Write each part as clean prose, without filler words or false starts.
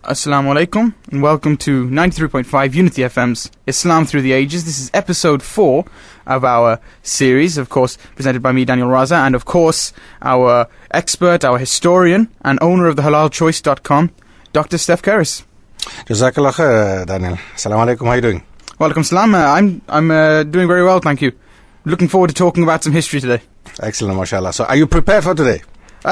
Assalamu alaikum and welcome to 93.5 Unity FM's Islam Through the Ages. This is episode 4 of our series, of course, presented by me, Daniel Raza, and of course, our expert, our historian, and owner of the halalchoice.com, Dr. Stef Keris. Jazakallah khair, Daniel. Assalamu alaikum, how are you doing? Welcome, salam. I'm doing very well, thank you. Looking forward to talking about some history today. Excellent, mashallah. So, are you prepared for today?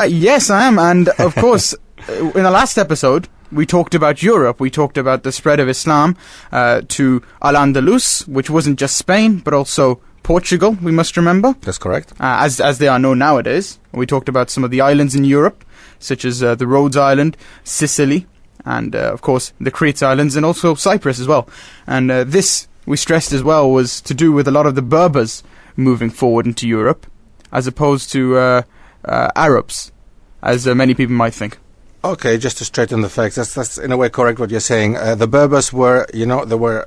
Yes, I am, and of course, in the last episode, we talked about Europe. We talked about the spread of Islam to Al-Andalus, which wasn't just Spain, but also Portugal, we must remember. That's correct. As they are known nowadays. We talked about some of the islands in Europe, such as the Rhodes Island, Sicily, and, of course, the Crete Islands, and also Cyprus as well. And this, we stressed as well, was to do with a lot of the Berbers moving forward into Europe, as opposed to Arabs, as many people might think. Okay, just to straighten the facts, that's in a way correct what you're saying. The Berbers were, they were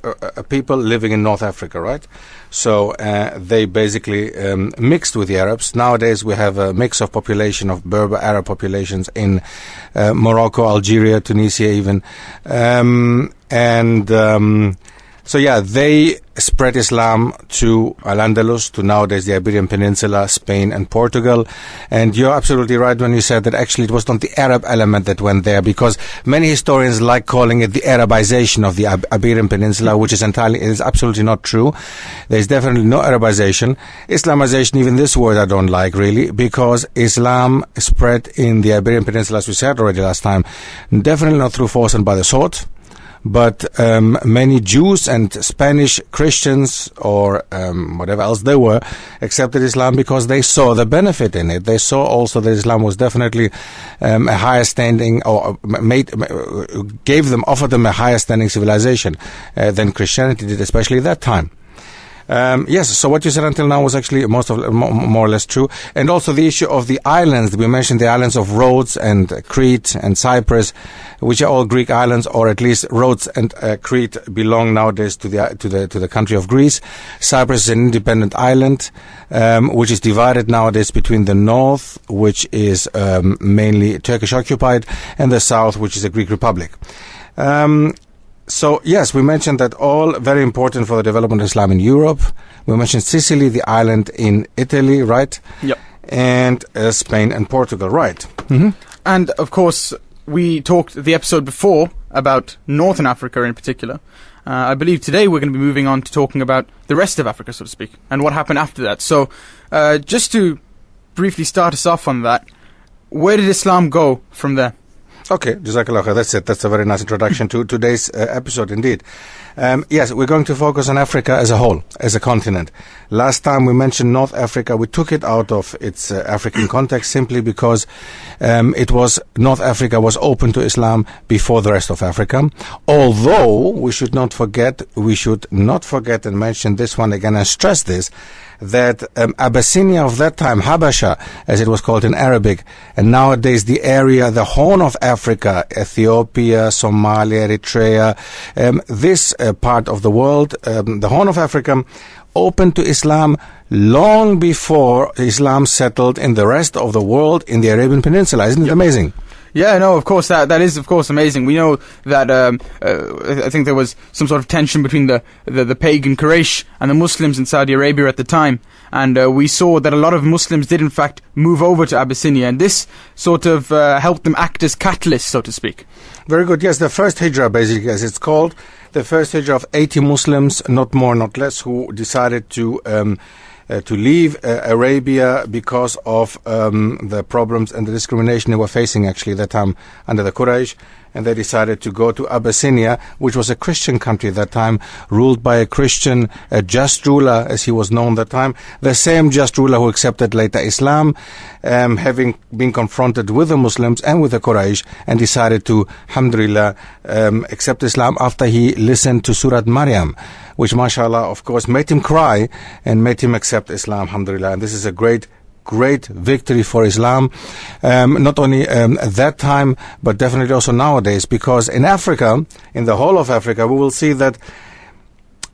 people living in North Africa, right? So they basically mixed with the Arabs. Nowadays we have a mix of population of Berber Arab populations in Morocco, Algeria, Tunisia even. So yeah, they spread Islam to Al-Andalus, to nowadays the Iberian Peninsula, Spain and Portugal. And you're absolutely right when you said that actually it was not the Arab element that went there, because many historians like calling it the Arabization of the Iberian Peninsula, which is absolutely not true. There's definitely no Arabization. Islamization, even this word I don't like really, because Islam spread in the Iberian Peninsula, as we said already last time, definitely not through force and by the sword. But many Jews and Spanish Christians or whatever else they were accepted Islam because they saw the benefit in it. They saw also that Islam was definitely a higher standing, or offered them a higher standing civilization than Christianity did, especially at that time. Yes, so what you said until now was actually more or less true. And also the issue of the islands. We mentioned the islands of Rhodes and Crete and Cyprus, which are all Greek islands, or at least Rhodes and Crete belong nowadays to the country of Greece. Cyprus is an independent island, which is divided nowadays between the north, which is mainly Turkish occupied, and the south, which is a Greek republic. So, yes, we mentioned that all very important for the development of Islam in Europe. We mentioned Sicily, the island in Italy, right? Yep. And Spain and Portugal, right? Mm-hmm. And, of course, we talked the episode before about Northern Africa in particular. I believe today we're going to be moving on to talking about the rest of Africa, so to speak, and what happened after that. So, just to briefly start us off on that, where did Islam go from there? Okay, Jazakallah khair. That's it. That's a very nice introduction to today's episode indeed. Yes, we're going to focus on Africa as a whole, as a continent. Last time we mentioned North Africa. We took it out of its African context simply because North Africa was open to Islam before the rest of Africa. Although we should not forget and mention this one again and stress this, that Abyssinia of that time, Habasha, as it was called in Arabic, and nowadays the Horn of Africa, Ethiopia, Somalia, Eritrea, this part of the world, the Horn of Africa, opened to Islam long before Islam settled in the rest of the world in the Arabian Peninsula. Isn't it amazing? Yeah, no, of course, that is, of course, amazing. We know that, I think there was some sort of tension between the pagan Keris and the Muslims in Saudi Arabia at the time. And we saw that a lot of Muslims did, in fact, move over to Abyssinia. And this sort of helped them act as catalysts, so to speak. Very good. Yes, the first hijrah, basically, as it's called, the first hijrah of 80 Muslims, not more, not less, who decided to leave Arabia because of the problems and the discrimination they were facing actually at that time under the Quraysh. And they decided to go to Abyssinia, which was a Christian country at that time, ruled by a Christian, a just ruler, as he was known at that time. The same just ruler who accepted later Islam, having been confronted with the Muslims and with the Quraysh, and decided to, alhamdulillah, accept Islam after he listened to Surah Maryam, which, mashallah, of course, made him cry and made him accept Islam, alhamdulillah. And this is a great victory for Islam, not only at that time, but definitely also nowadays, because in Africa, in the whole of Africa, we will see that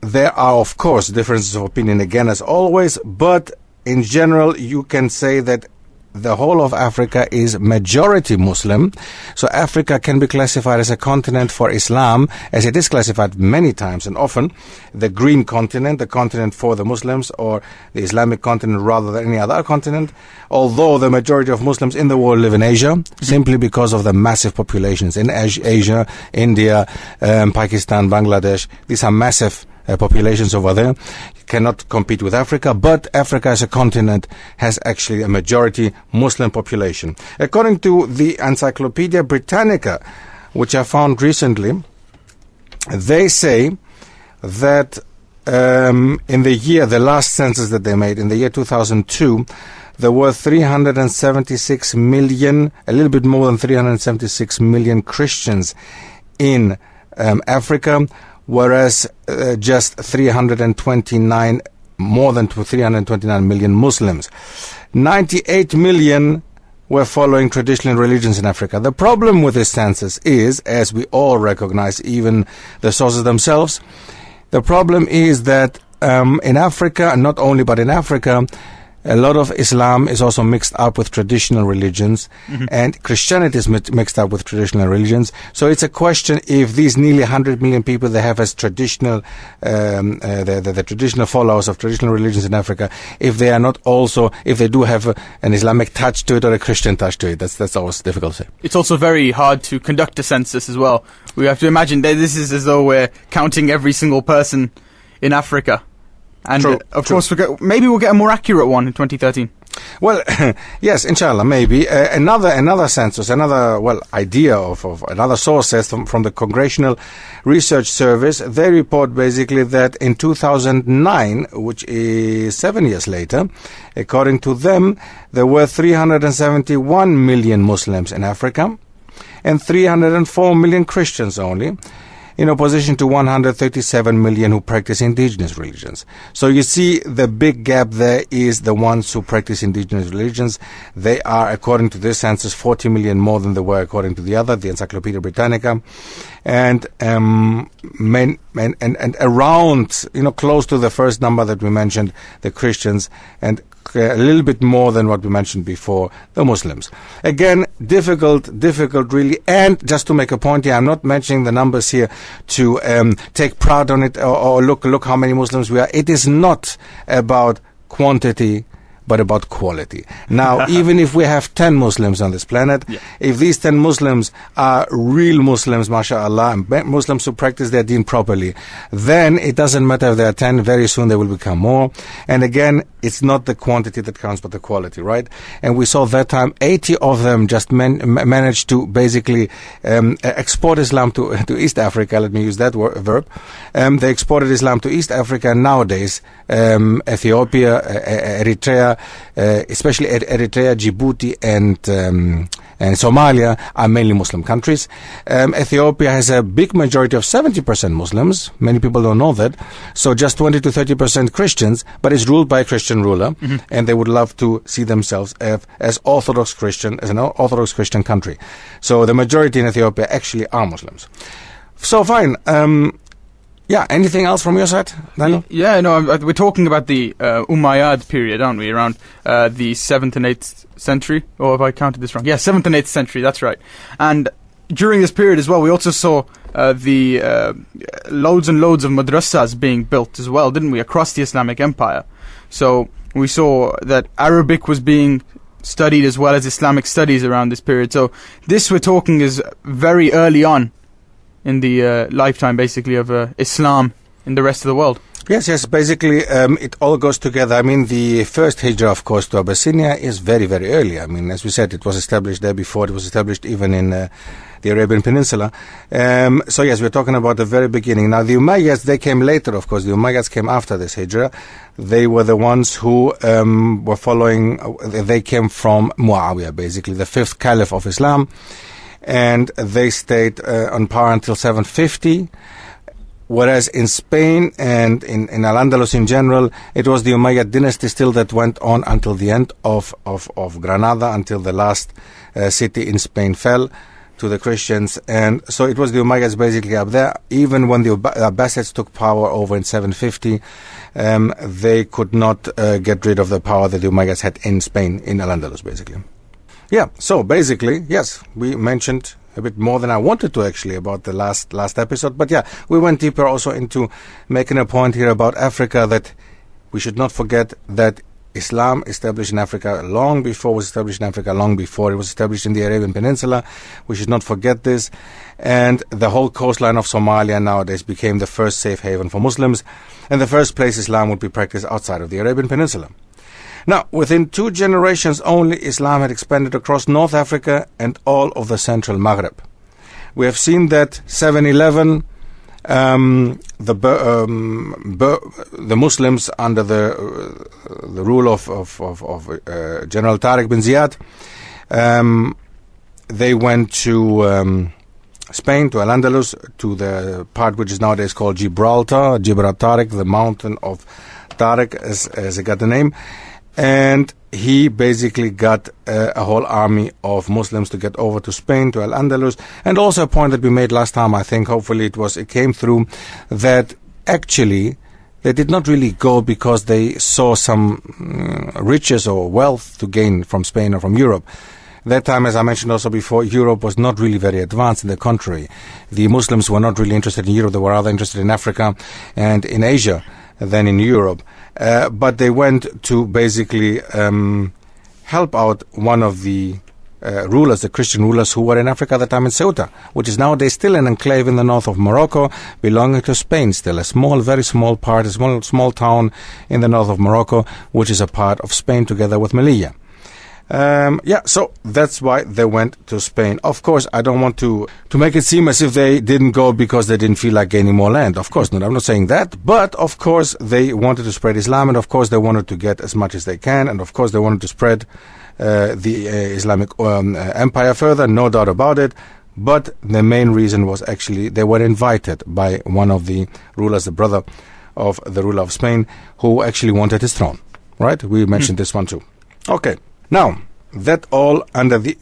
there are, of course, differences of opinion again, as always, but in general, you can say that the whole of Africa is majority Muslim. So Africa can be classified as a continent for Islam, as it is classified many times and often, the green continent, the continent for the Muslims, or the Islamic continent rather than any other continent, although the majority of Muslims in the world live in Asia, simply because of the massive populations in Asia, India, Pakistan, Bangladesh. These are massive populations over there. You cannot compete with Africa, but Africa as a continent has actually a majority Muslim population. According to the Encyclopedia Britannica, which I found recently, they say that in the last census that they made, in the year 2002, there were 376 million, a little bit more than 376 million Christians in Africa, whereas just 329, more than 329 million Muslims. 98 million were following traditional religions in Africa. The problem with this census is, as we all recognize, even the sources themselves, the problem is that in Africa, and not only but in Africa, a lot of Islam is also mixed up with traditional religions, and Christianity is mixed up with traditional religions. So it's a question if these nearly 100 million people they have as traditional, the traditional followers of traditional religions in Africa, if they are not also, if they do have an Islamic touch to it or a Christian touch to it. That's always difficult to say. It's also very hard to conduct a census as well. We have to imagine that this is as though we're counting every single person in Africa. And True, of course, maybe we'll get a more accurate one in 2013. Well, yes, inshallah, maybe. Another census, idea of another source says from the Congressional Research Service, they report basically that in 2009, which is 7 years later, according to them, there were 371 million Muslims in Africa and 304 million Christians only, in opposition to 137 million who practice indigenous religions. So you see the big gap there is the ones who practice indigenous religions. They are, according to this census, 40 million more than they were according to the other, the Encyclopedia Britannica. And around, close to the first number that we mentioned, the Christians, and a little bit more than what we mentioned before, the Muslims. Again, difficult really. And just to make a point here, I'm not mentioning the numbers here to take pride on it or look how many Muslims we are. It is not about quantity, but about quality. Now, even if we have 10 Muslims on this planet, if these 10 Muslims are real Muslims, mashallah, and Muslims who practice their deen properly, then it doesn't matter if there are 10, very soon they will become more. And again, it's not the quantity that counts, but the quality, right? And we saw that time 80 of them just managed to basically export Islam to East Africa. Let me use that verb. They exported Islam to East Africa. Nowadays, Ethiopia, Eritrea, especially Eritrea, Djibouti, and Somalia are mainly Muslim countries. Ethiopia has a big majority of 70% Muslims. Many people don't know that. So just 20 to 30% Christians, but it's ruled by a Christian ruler, and they would love to see themselves as Orthodox Christian, as an Orthodox Christian country. So the majority in Ethiopia actually are Muslims. So fine. Anything else from your side, Daniel? Yeah, no, we're talking about the Umayyad period, aren't we? Around the 7th and 8th century, or have I counted this wrong? Yeah, 7th and 8th century, that's right. And during this period as well, we also saw the loads and loads of madrasas being built as well, didn't we, across the Islamic Empire. So we saw that Arabic was being studied as well as Islamic studies around this period. So this, we're talking, is very early on in the lifetime, basically, of Islam in the rest of the world. Yes. Basically, it all goes together. I mean, the first hijrah, of course, to Abyssinia is very, very early. I mean, as we said, it was established there before. It was established even in the Arabian Peninsula. So, yes, we're talking about the very beginning. Now, the Umayyads, they came later, of course. The Umayyads came after this hijrah. They were the ones who were following, they came from Muawiyah, basically, the 5th caliph of Islam. And they stayed on power until 750, whereas in Spain and in Al-Andalus in general, it was the Umayyad dynasty still that went on until the end of Granada, until the last city in Spain fell. to the Christians. And so it was the Umayyads basically up there. Even when the Abbasids took power over in 750, they could not get rid of the power that the Umayyads had in Spain, in Al-Andalus, basically. Yeah, so basically, yes, we mentioned a bit more than I wanted to actually about the last episode. But yeah, we went deeper also into making a point here about Africa, that we should not forget that Islam established in Africa long before it was established in Africa, long before it was established in the Arabian Peninsula. We should not forget this. And the whole coastline of Somalia nowadays became the first safe haven for Muslims, and the first place Islam would be practiced outside of the Arabian Peninsula. Now, within 2 generations only, Islam had expanded across North Africa and all of the central Maghreb. We have seen that 711, the Muslims under the rule of General Tariq bin Ziyad, they went to Spain, to Al-Andalus, to the part which is nowadays called Gibraltar, Tariq, the mountain of Tariq, as it got the name. And he basically got a whole army of Muslims to get over to Spain, to Al-Andalus. And also a point that we made last time, I think, hopefully it came through, that actually they did not really go because they saw some riches or wealth to gain from Spain or from Europe. That time, as I mentioned also before, Europe was not really very advanced. In the contrary, the Muslims were not really interested in Europe. They were rather interested in Africa and in Asia than in Europe. But they went to basically help out one of the rulers, the Christian rulers who were in Africa at the time, in Ceuta, which is nowadays still an enclave in the north of Morocco, belonging to Spain still. A small, very small part, a small town in the north of Morocco, which is a part of Spain together with Melilla. So that's why they went to Spain. Of course, I don't want to make it seem as if they didn't go because they didn't feel like gaining more land. Of course not. I'm not saying that. But of course, they wanted to spread Islam, and of course, they wanted to get as much as they can, and of course, they wanted to spread the Islamic empire further. No doubt about it. But the main reason was actually they were invited by one of the rulers, the brother of the ruler of Spain, who actually wanted his throne. Right? We mentioned this one too. Okay. Now, that all under the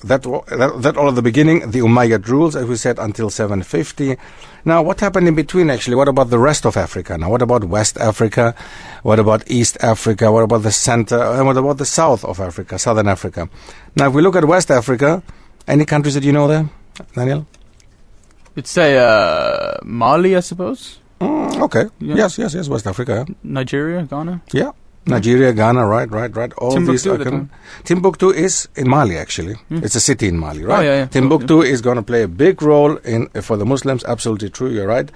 that all at the beginning, the Umayyad rules, as we said, until 750. Now, what happened in between? Actually, what about the rest of Africa? Now, what about West Africa? What about East Africa? What about the center? And what about the south of Africa, Southern Africa? Now, if we look at West Africa, any countries that you know there, Daniel? It's say Mali, I suppose. Okay. Yeah. Yes. West Africa. Yeah. Nigeria, Ghana. Yeah. Nigeria, Ghana, right. All Timbuktu, these Timbuktu is in Mali, actually. It's a city in Mali, right? Oh, yeah. Timbuktu is going to play a big role for the Muslims. Absolutely true. You're right.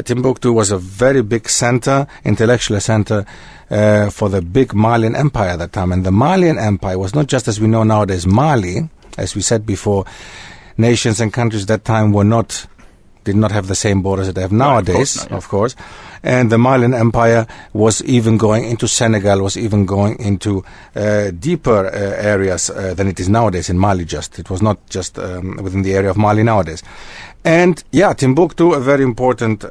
Timbuktu was a very big center, intellectual center, for the big Malian Empire at that time. And the Malian Empire was not just as we know nowadays Mali, as we said before. Nations and countries at that time did not have the same borders that they have nowadays, of course. And the Malian Empire was even going into Senegal, was even going into deeper areas than it is nowadays in Mali just. It was not just within the area of Mali nowadays. And yeah, Timbuktu, a very important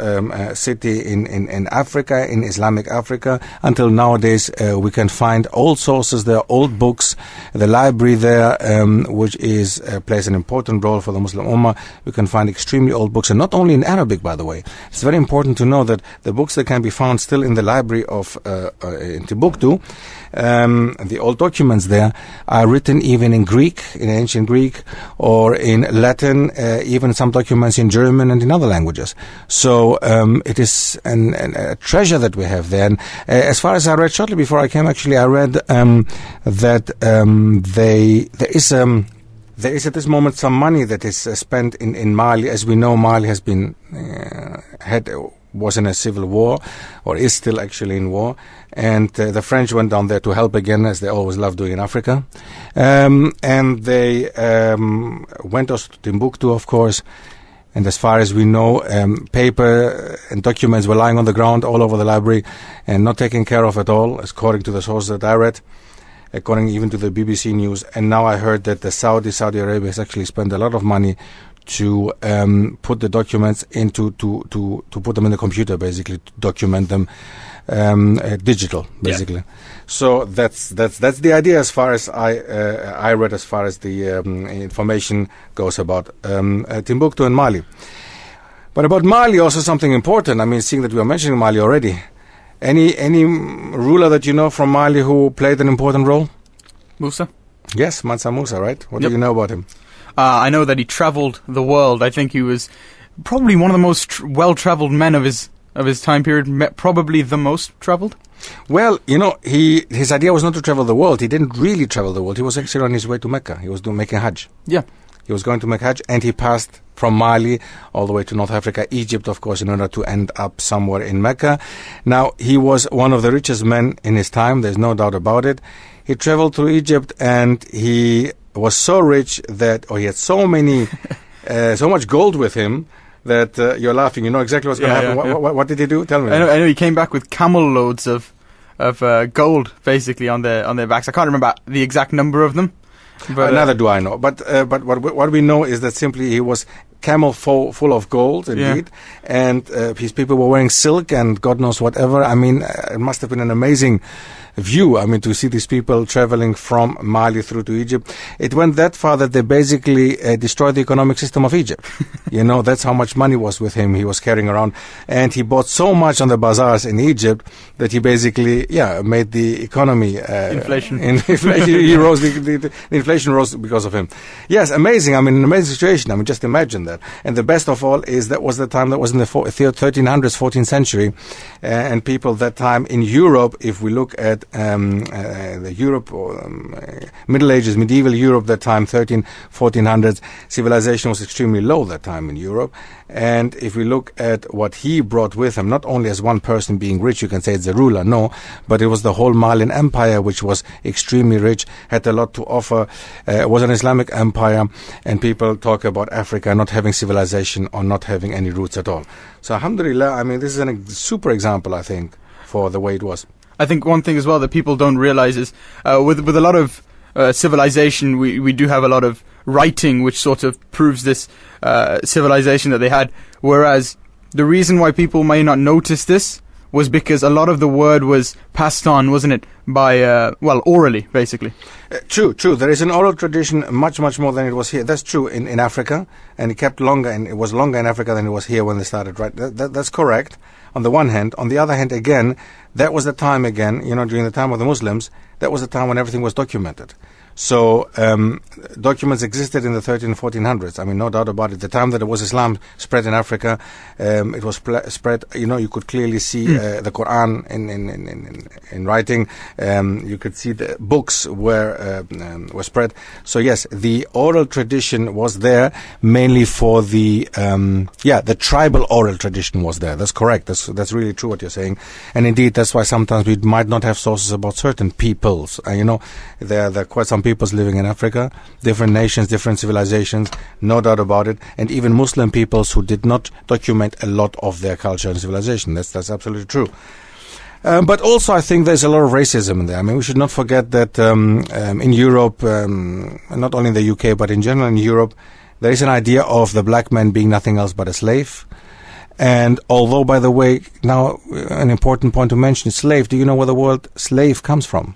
city in Africa, in Islamic Africa. Until nowadays, we can find old sources there, old books, the library there, which plays an important role for the Muslim Ummah. We can find extremely old books, and not only in Arabic, by the way. It's very important to know that the books that can be found still in the library of in Timbuktu, the old documents there, are written even in Greek, in ancient Greek, or in Latin, even some documents in German and in other languages. So it is a treasure that we have there. And as far as I read shortly before I came, actually, I read that there is at this moment some money that is spent in Mali. As we know, Mali has been was in a civil war, or is still actually in war, and the French went down there to help again, as they always love doing in Africa, and they went also to Timbuktu, of course. And as far as we know, paper and documents were lying on the ground all over the library and not taken care of at all, according to the sources that I read, according even to the BBC News. And now I heard that Saudi Arabia has actually spent a lot of money to put the documents into to put them in the computer, basically to document them digital, basically. Yeah. So that's the idea as far as I read, as far as the information goes about Timbuktu and Mali. But about Mali, also something important. I mean, seeing that we are mentioning Mali already, any ruler that you know from Mali who played an important role? Musa? Yes, Mansa Musa, right? What Yep. do you know about him? I know that he traveled the world. I think he was probably one of the most well-traveled men of his time period. Probably the most traveled. Well, you know, his idea was not to travel the world. He didn't really travel the world. He was actually on his way to Mecca. He was making Hajj. Yeah. He was going to make Hajj, and he passed from Mali all the way to North Africa, Egypt, of course, in order to end up somewhere in Mecca. Now, he was one of the richest men in his time. There's no doubt about it. He traveled through Egypt, and he was so rich that, or he had so many, so much gold with him that you're laughing. You know exactly what's going to happen. Yeah. What did he do? Tell me. I know he came back with camel loads of gold, basically, on their backs. I can't remember the exact number of them. But, neither do I know. But what we know is that simply he was camel full of gold, indeed, and his people were wearing silk and God knows whatever. I mean, it must have been an amazing view. I mean, to see these people traveling from Mali through to Egypt. It went that far that they basically destroyed the economic system of Egypt. You know, that's how much money was with him. He was carrying around, and he bought so much on the bazaars in Egypt that he basically, made the economy inflation. He rose. The inflation rose because of him. Yes, amazing. I mean, an amazing situation. I mean, just imagine that. And the best of all is that was the time that was in the 1300s, 14th century, and people that time in Europe. If we look at the Europe or Middle Ages, medieval Europe, that time 1400s, civilization was extremely low that time in Europe. And if we look at what he brought with him, not only as one person being rich, you can say it's the ruler, no, but it was the whole Malian Empire, which was extremely rich, had a lot to offer, was an Islamic empire, and people talk about Africa not having civilization or not having any roots at all. So alhamdulillah, I mean, this is a super example, I think, for the way it was. I think one thing as well that people don't realize is with a lot of civilization, we do have a lot of writing which sort of proves this civilization that they had, whereas the reason why people may not notice this was because a lot of the word was passed on, wasn't it, by orally, basically. True. There is an oral tradition much more than it was here. That's true in Africa, and it kept longer, and it was longer in Africa than it was here when they started, right? That's correct on the one hand. On the other hand, again, that was the time again, you know, during the time of the Muslims, that was the time when everything was documented. So documents existed in the 1300s, 1400s. I mean, no doubt about it. The time that it was Islam spread in Africa, it was spread. You know, you could clearly see the Quran in writing. You could see the books were spread. So yes, the oral tradition was there mainly for the tribal oral tradition was there. That's correct. That's really true what you're saying. And indeed, that's why sometimes we might not have sources about certain peoples. You know, there are quite some peoples living in Africa, different nations, different civilizations, no doubt about it, and even Muslim peoples who did not document a lot of their culture and civilization. That's absolutely true. But also, I think there's a lot of racism in there. I mean, we should not forget that in Europe, not only in the UK, but in general in Europe, there is an idea of the black man being nothing else but a slave. And although, by the way, now an important point to mention is slave. Do you know where the word slave comes from?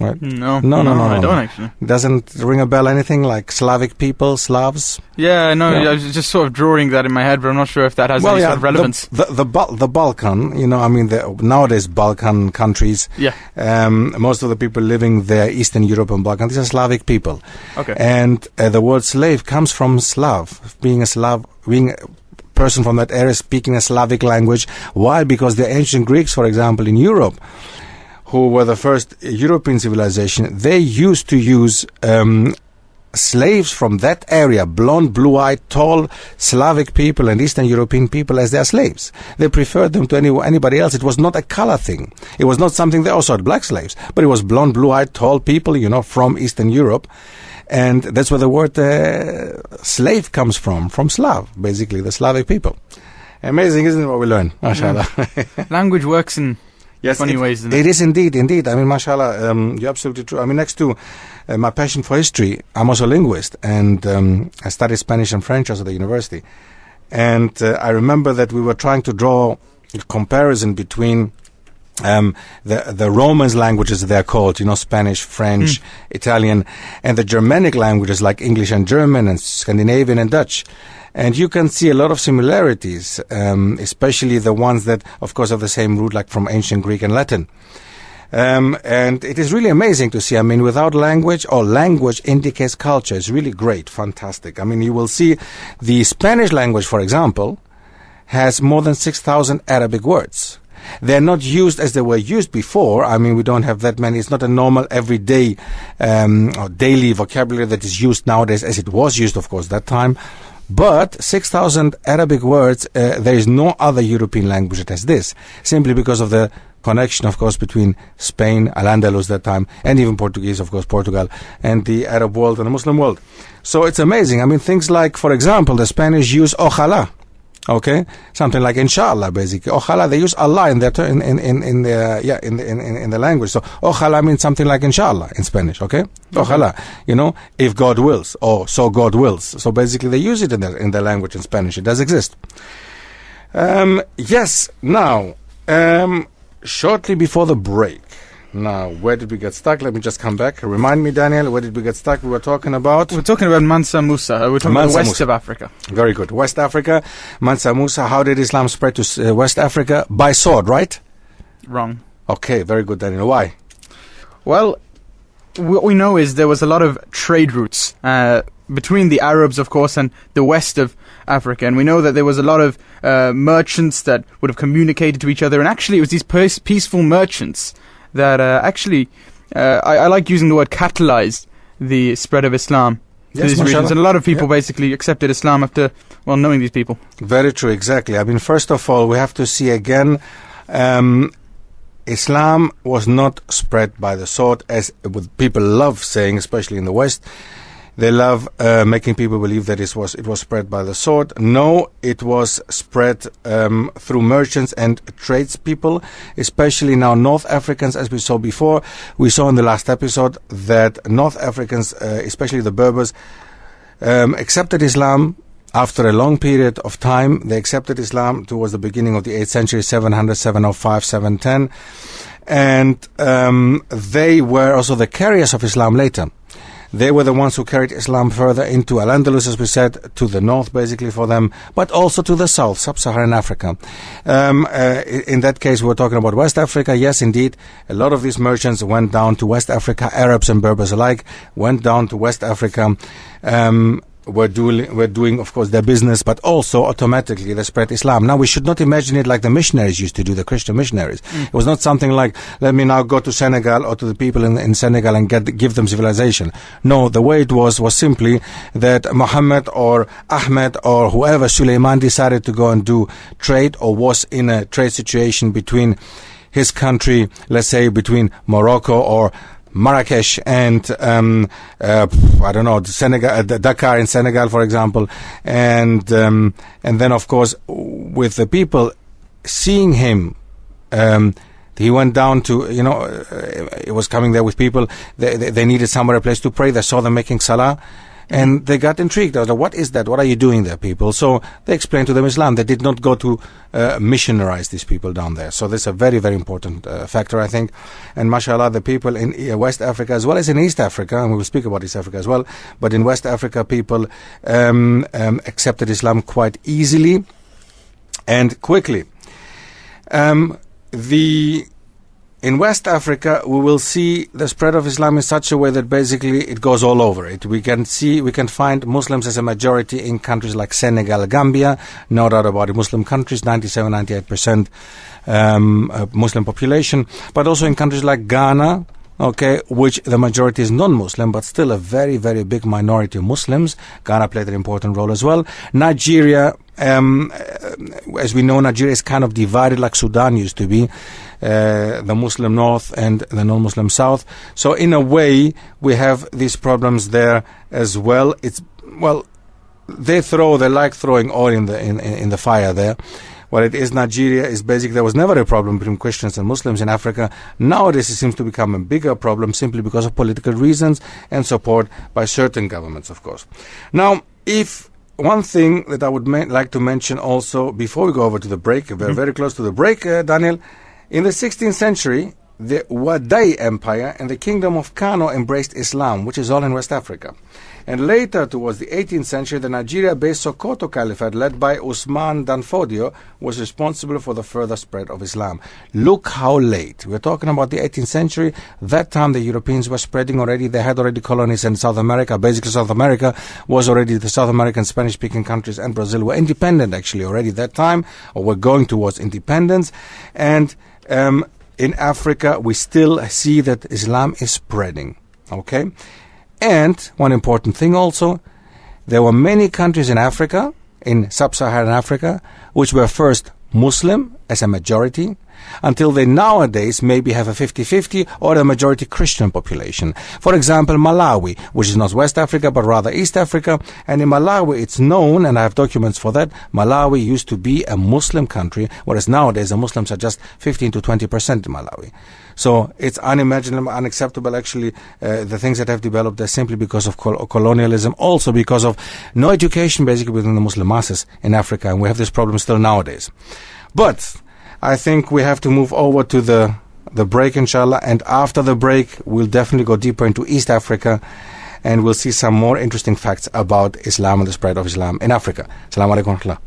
Right? No, I don't actually. Doesn't ring a bell anything like Slavic people, Slavs? Yeah, no, I was just sort of drawing that in my head, but I'm not sure if that has any sort of relevance. The Balkan, you know, I mean, nowadays Balkan countries, most of the people living there, Eastern Europe and Balkan, these are Slavic people. Okay. And the word slave comes from Slav, being a person from that area speaking a Slavic language. Why? Because the ancient Greeks, for example, in Europe, who were the first European civilization, they used to use slaves from that area, blonde, blue-eyed, tall Slavic people and Eastern European people as their slaves. They preferred them to anybody else. It was not a color thing. It was not something they also had black slaves, but it was blonde, blue-eyed, tall people, you know, from Eastern Europe. And that's where the word slave comes from Slav, basically, the Slavic people. Amazing, isn't it, what we learn? MashaAllah. Language works in Yes, funny ways. Isn't it is indeed. I mean, mashallah, you're absolutely true. I mean, next to my passion for history, I'm also a linguist, and I studied Spanish and French also at the university. And I remember that we were trying to draw a comparison between the Romance languages, they're called, Spanish, French, Italian, and the Germanic languages like English and German and Scandinavian and Dutch. And you can see a lot of similarities, especially the ones that, of course, have the same root, like from ancient Greek and Latin. And it is really amazing to see. I mean, without language, or language indicates culture. It's really great, fantastic. I mean, you will see the Spanish language, for example, has more than 6,000 Arabic words. They're not used as they were used before. I mean, we don't have that many. It's not a normal everyday or daily vocabulary that is used nowadays as it was used, of course, that time. But 6,000 Arabic words, there is no other European language that has this, simply because of the connection, of course, between Spain, Al-Andalus that time, and even Portuguese, of course, Portugal, and the Arab world and the Muslim world. So it's amazing. I mean, things like, for example, the Spanish use ojalá. Okay, something like inshallah, basically. Ojalá, they use Allah in their in the language. So ojalá means something like inshallah in Spanish. Okay, ojalá, if God wills, or so God wills. So basically, they use it in their language in Spanish. It does exist. Yes. Now, shortly before the break. Now, where did we get stuck? Let me just come back. Remind me, Daniel, where did we get stuck? We were talking about Mansa Musa. We're talking about west of Africa. Very good. West Africa, Mansa Musa. How did Islam spread to West Africa? By sword, right? Wrong. Okay, very good, Daniel. Why? Well, what we know is there was a lot of trade routes between the Arabs, of course, and the west of Africa. And we know that there was a lot of merchants that would have communicated to each other. And actually, it was these peaceful merchants that I like using the word catalyzed the spread of Islam to these regions. And a lot of people basically accepted Islam after, knowing these people. Very true, exactly. I mean, first of all, we have to see again, Islam was not spread by the sword, as people love saying, especially in the West. They love making people believe that it was spread by the sword. No, it was spread through merchants and tradespeople, especially now North Africans, as we saw before. We saw in the last episode that North Africans, especially the Berbers, accepted Islam after a long period of time. They accepted Islam towards the beginning of the 8th century, 700, 705, 710. And they were also the carriers of Islam later. They were the ones who carried Islam further into Al-Andalus, as we said, to the north, basically, for them, but also to the south, sub-Saharan Africa. In that case, we're talking about West Africa. Yes, indeed, a lot of these merchants went down to West Africa. Arabs and Berbers alike went down to West Africa. Were doing, of course, their business, but also automatically they spread Islam. Now, we should not imagine it like the missionaries used to do, the Christian missionaries. It was not something like, let me now go to Senegal or to the people in Senegal and give them civilization. No, the way it was simply that Muhammad or Ahmed or whoever, Suleiman, decided to go and do trade, or was in a trade situation between his country, let's say between Morocco or Marrakesh and I don't know, Senegal, Dakar in Senegal, for example, and then of course with the people seeing him, he went down to, it was coming there with people. They needed somewhere, a place to pray. They saw them making salah. And they got intrigued. I was like, what is that? What are you doing there, people? So they explained to them Islam. They did not go to missionarize these people down there. So this is a very, very important factor, I think. And mashallah, the people in West Africa, as well as in East Africa, and we will speak about East Africa as well, but in West Africa, people accepted Islam quite easily and quickly. In West Africa, we will see the spread of Islam in such a way that basically it goes all over it. We can find Muslims as a majority in countries like Senegal, Gambia, no doubt about it, Muslim countries, 97-98% Muslim population, but also in countries like Ghana, okay, which the majority is non-Muslim, but still a very, very big minority of Muslims. Ghana played an important role as well. Nigeria, as we know, Nigeria is kind of divided like Sudan used to be. The Muslim north and the non-Muslim south. So in a way, we have these problems there as well. They like throwing oil in the fire there. what it is Nigeria is basically there was never a problem between Christians and Muslims in Africa. Nowadays it seems to become a bigger problem simply because of political reasons and support by certain governments, of course. Now, if one thing that I would like to mention also before we go over to the break, we're very close to the break, Daniel, in the 16th century, the Wadai Empire and the Kingdom of Kano embraced Islam, which is all in West Africa. And later, towards the 18th century, the Nigeria-based Sokoto Caliphate, led by Usman Danfodio, was responsible for the further spread of Islam. Look how late. We're talking about the 18th century. That time, the Europeans were spreading already. They had already colonies in South America. Basically, South America was already the South American Spanish-speaking countries, and Brazil were independent, actually, already that time, or were going towards independence. And in Africa, we still see that Islam is spreading. Okay? And one important thing also, there were many countries in Africa, in sub-Saharan Africa, which were first Muslim as a majority, until they nowadays maybe have a 50-50 or a majority Christian population. For example, Malawi, which is not West Africa but rather East Africa, and in Malawi it's known, and I have documents for that, Malawi used to be a Muslim country, whereas nowadays the Muslims are just 15 to 20% in Malawi. So it's unimaginable, unacceptable actually, the things that have developed there simply because of colonialism, also because of no education basically within the Muslim masses in Africa, and we have this problem still nowadays. But I think we have to move over to the break, inshallah, and after the break we'll definitely go deeper into East Africa and we'll see some more interesting facts about Islam and the spread of Islam in Africa. Assalamu alaikum wa rahmatullah.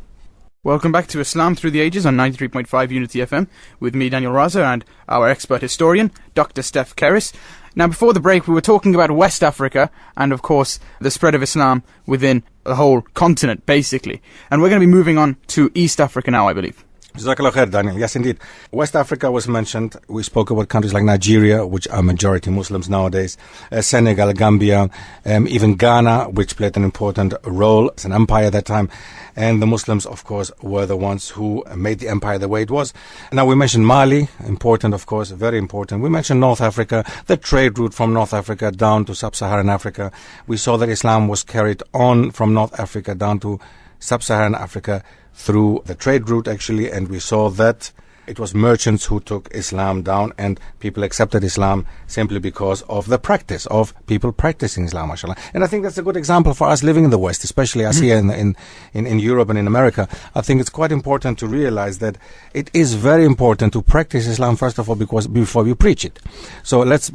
Welcome back to Islam Through the Ages on 93.5 Unity FM with me, Daniel Raza, and our expert historian, Dr. Stef Keris. Now, before the break, we were talking about West Africa and, of course, the spread of Islam within the whole continent, basically. And we're going to be moving on to East Africa now, I believe. Jazakallah khair, Daniel. Yes, indeed. West Africa was mentioned. We spoke about countries like Nigeria, which are majority Muslims nowadays, Senegal, Gambia, even Ghana, which played an important role as an empire at that time. And the Muslims, of course, were the ones who made the empire the way it was. Now, we mentioned Mali, important, of course, very important. We mentioned North Africa, the trade route from North Africa down to sub-Saharan Africa. We saw that Islam was carried on from North Africa down to sub-Saharan Africa through the trade route, actually, and we saw that it was merchants who took Islam down, and people accepted Islam simply because of the practice of people practicing Islam, mashallah. And I think that's a good example for us living in the West, especially us here in Europe and in America. I think it's quite important to realize that it is very important to practice Islam, first of all, because before we preach it. So let's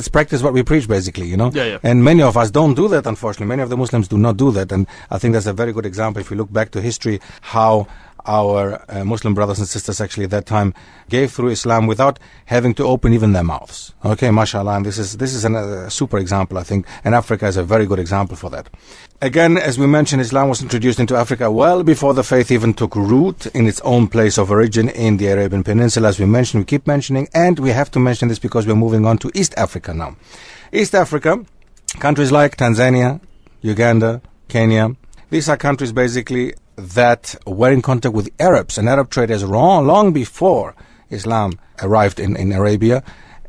practice what we preach, basically, you know. Yeah. And many of us don't do that, unfortunately. Many of the Muslims do not do that, and I think that's a very good example if we look back to history, how our Muslim brothers and sisters actually at that time gave through Islam without having to open even their mouths. Okay, mashallah, and this is a super example, I think, and Africa is a very good example for that. Again, as we mentioned, Islam was introduced into Africa well before the faith even took root in its own place of origin in the Arabian Peninsula, as we mentioned, we keep mentioning, and we have to mention this because we're moving on to East Africa now. East Africa, countries like Tanzania, Uganda, Kenya, these are countries basically that were in contact with Arabs and Arab traders long before Islam arrived in Arabia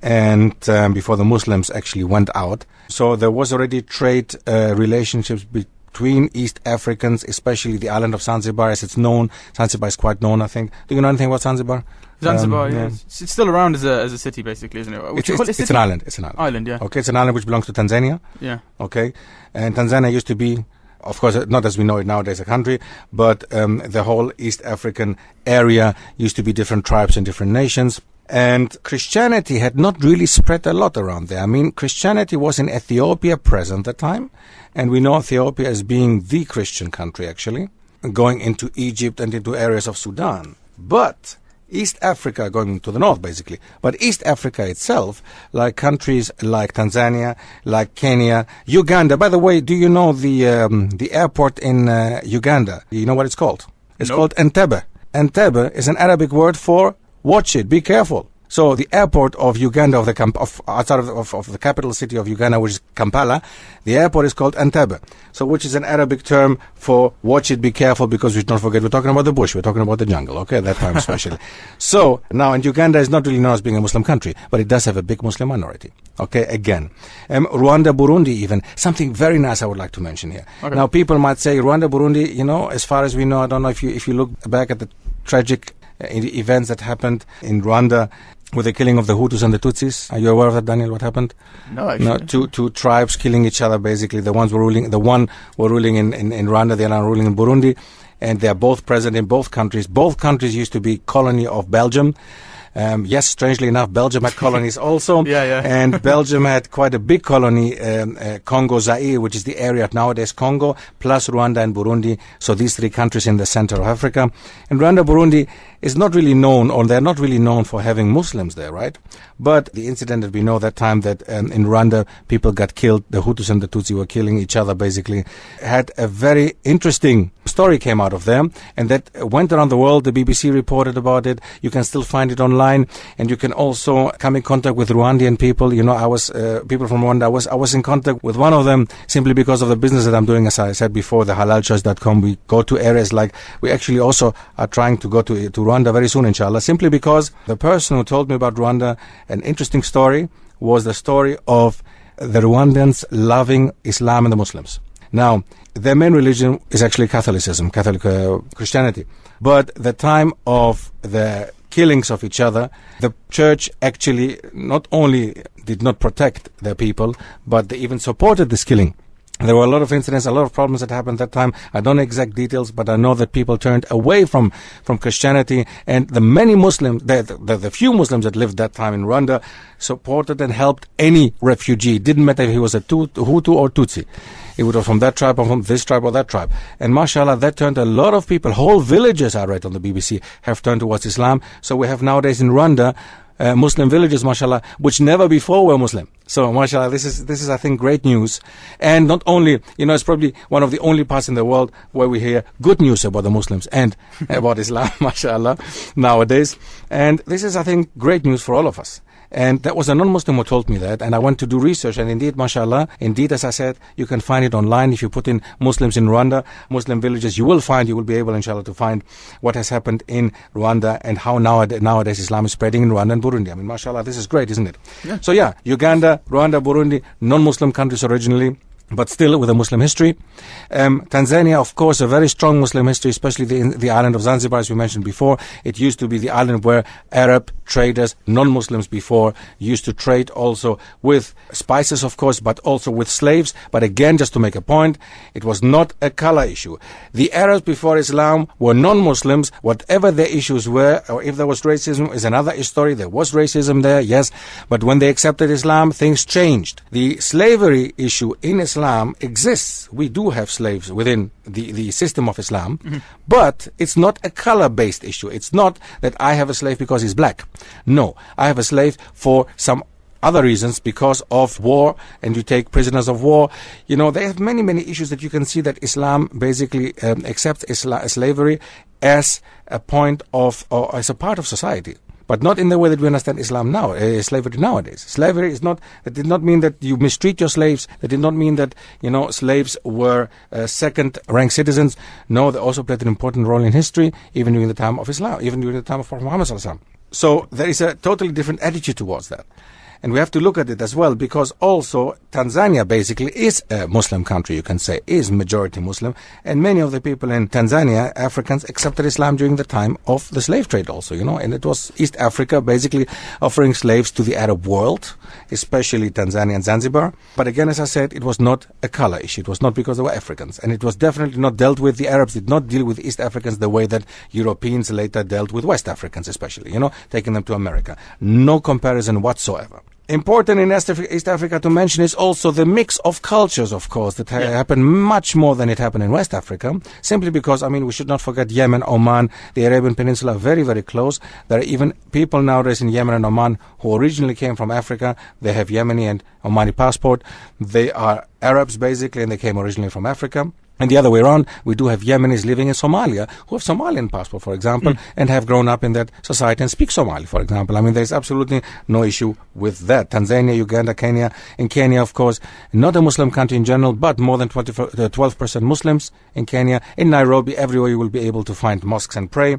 and before the Muslims actually went out. So there was already trade relationships between East Africans, especially the island of Zanzibar, as it's known. Zanzibar is quite known, I think. Do you know anything about Zanzibar? Zanzibar, yes. It's still around as a city, basically, isn't it? It's an island. It's an island. Island, yeah. Okay, it's an island which belongs to Tanzania. Yeah. Okay, and Tanzania used to be, of course, not as we know it nowadays, a country, but the whole East African area used to be different tribes and different nations. And Christianity had not really spread a lot around there. I mean, Christianity was in Ethiopia present at the time, and we know Ethiopia as being the Christian country, actually, going into Egypt and into areas of Sudan. But East Africa, going to the north, basically. But East Africa itself, like countries like Tanzania, like Kenya, Uganda. By the way, do you know the airport in Uganda? Do you know what it's called? It's called Entebbe. Entebbe is an Arabic word for watch it, be careful. So the airport of Uganda, outside of the capital city of Uganda, which is Kampala, the airport is called Entebbe. So which is an Arabic term for watch it, be careful, because we don't forget we're talking about the bush, we're talking about the jungle, okay, at that time especially. So now, and Uganda is not really known as being a Muslim country, but it does have a big Muslim minority. Okay, again. Rwanda, Burundi even, something very nice I would like to mention here. Okay. Now people might say Rwanda, Burundi, you know, as far as we know, I don't know if you look back at the tragic events that happened in Rwanda with the killing of the Hutus and the Tutsis. Are you aware of that, Daniel? What happened? No, actually. No, two tribes killing each other, basically. The one were ruling in Rwanda, the other one ruling in Burundi. And they are both present in both countries. Both countries used to be colony of Belgium. Yes, strangely enough, Belgium had colonies also. Yeah. And Belgium had quite a big colony, Congo Zaire, which is the area of nowadays Congo, plus Rwanda and Burundi. So these three countries in the center of Africa. And Rwanda, Burundi is not really known, or they're not really known for having Muslims there, right? But the incident that we know that time that in Rwanda people got killed, the Hutus and the Tutsi were killing each other basically, had a very interesting story came out of them, and that went around the world. The BBC reported about it. You can still find it online, and you can also come in contact with Rwandan people. You know, I was people from Rwanda. I was in contact with one of them simply because of the business that I'm doing. As I said before, the halalchoice.com. We go to areas like, we actually also are trying to go to Rwanda very soon, inshallah, simply because the person who told me about Rwanda, an interesting story, was the story of the Rwandans loving Islam and the Muslims. Now, their main religion is actually Catholicism, Catholic Christianity. But the time of the killings of each other, the church actually not only did not protect their people, but they even supported this killing. There were a lot of incidents, a lot of problems that happened at that time. I don't know exact details, but I know that people turned away from Christianity, and the many Muslims, the few Muslims that lived that time in Rwanda, supported and helped any refugee. It didn't matter if he was a Hutu or Tutsi. It was from that tribe or from this tribe or that tribe. And mashallah, that turned a lot of people, whole villages, I read on the BBC, have turned towards Islam. So we have nowadays in Rwanda, Muslim villages, mashallah, which never before were Muslim. So, mashallah, this is, I think, great news. And not only, it's probably one of the only parts in the world where we hear good news about the Muslims and about Islam, mashallah, nowadays. And this is, I think, great news for all of us. And that was a non-Muslim who told me that, and I went to do research, and indeed, mashallah, as I said, you can find it online. If you put in Muslims in Rwanda, Muslim villages, you will be able, inshallah, to find what has happened in Rwanda and how nowadays Islam is spreading in Rwanda and Burundi. I mean, mashallah, this is great, isn't it? Yeah. So yeah, Uganda, Rwanda, Burundi, non-Muslim countries originally, but still with a Muslim history. Tanzania, of course, a very strong Muslim history, especially the island of Zanzibar, as we mentioned before. It used to be the island where Arab traders, non-Muslims before, used to trade also with spices, of course, but also with slaves. But again, just to make a point, it was not a color issue. The Arabs before Islam were non-Muslims. Whatever their issues were, or if there was racism, is another story. There was racism there, yes. But when they accepted Islam, things changed. The slavery issue in Islam exists. We do have slaves within the system of Islam, but it's not a color-based issue. It's not that I have a slave because he's black. No, I have a slave for some other reasons, because of war, and you take prisoners of war. They have many, many issues that you can see that Islam basically accepts slavery as a point of, or as a part of society. But not in the way that we understand Islam now, slavery nowadays. Slavery that did not mean that you mistreat your slaves. That did not mean that, slaves were second-rank citizens. No, they also played an important role in history, even during the time of Islam, even during the time of Prophet Muhammad sallallahu alaihi wasallam. So there is a totally different attitude towards that. And we have to look at it as well, because also Tanzania basically is a Muslim country, you can say, is majority Muslim. And many of the people in Tanzania, Africans, accepted Islam during the time of the slave trade also, and it was East Africa basically offering slaves to the Arab world, especially Tanzania and Zanzibar. But again, as I said, it was not a color issue. It was not because they were Africans. And it was definitely not dealt with. The Arabs did not deal with East Africans the way that Europeans later dealt with West Africans, especially, taking them to America. No comparison whatsoever. Important in East Africa to mention is also the mix of cultures, of course, that happened much more than it happened in West Africa, simply because, we should not forget Yemen, Oman, the Arabian Peninsula are very, very close. There are even people nowadays in Yemen and Oman who originally came from Africa. They have Yemeni and Omani passport. They are Arabs, basically, and they came originally from Africa. And the other way around, we do have Yemenis living in Somalia who have Somalian passport, for example, and have grown up in that society and speak Somali, for example. There's absolutely no issue with that. Tanzania, Uganda, Kenya. In Kenya, of course, not a Muslim country in general, but more than 12% Muslims in Kenya. In Nairobi, everywhere you will be able to find mosques and pray.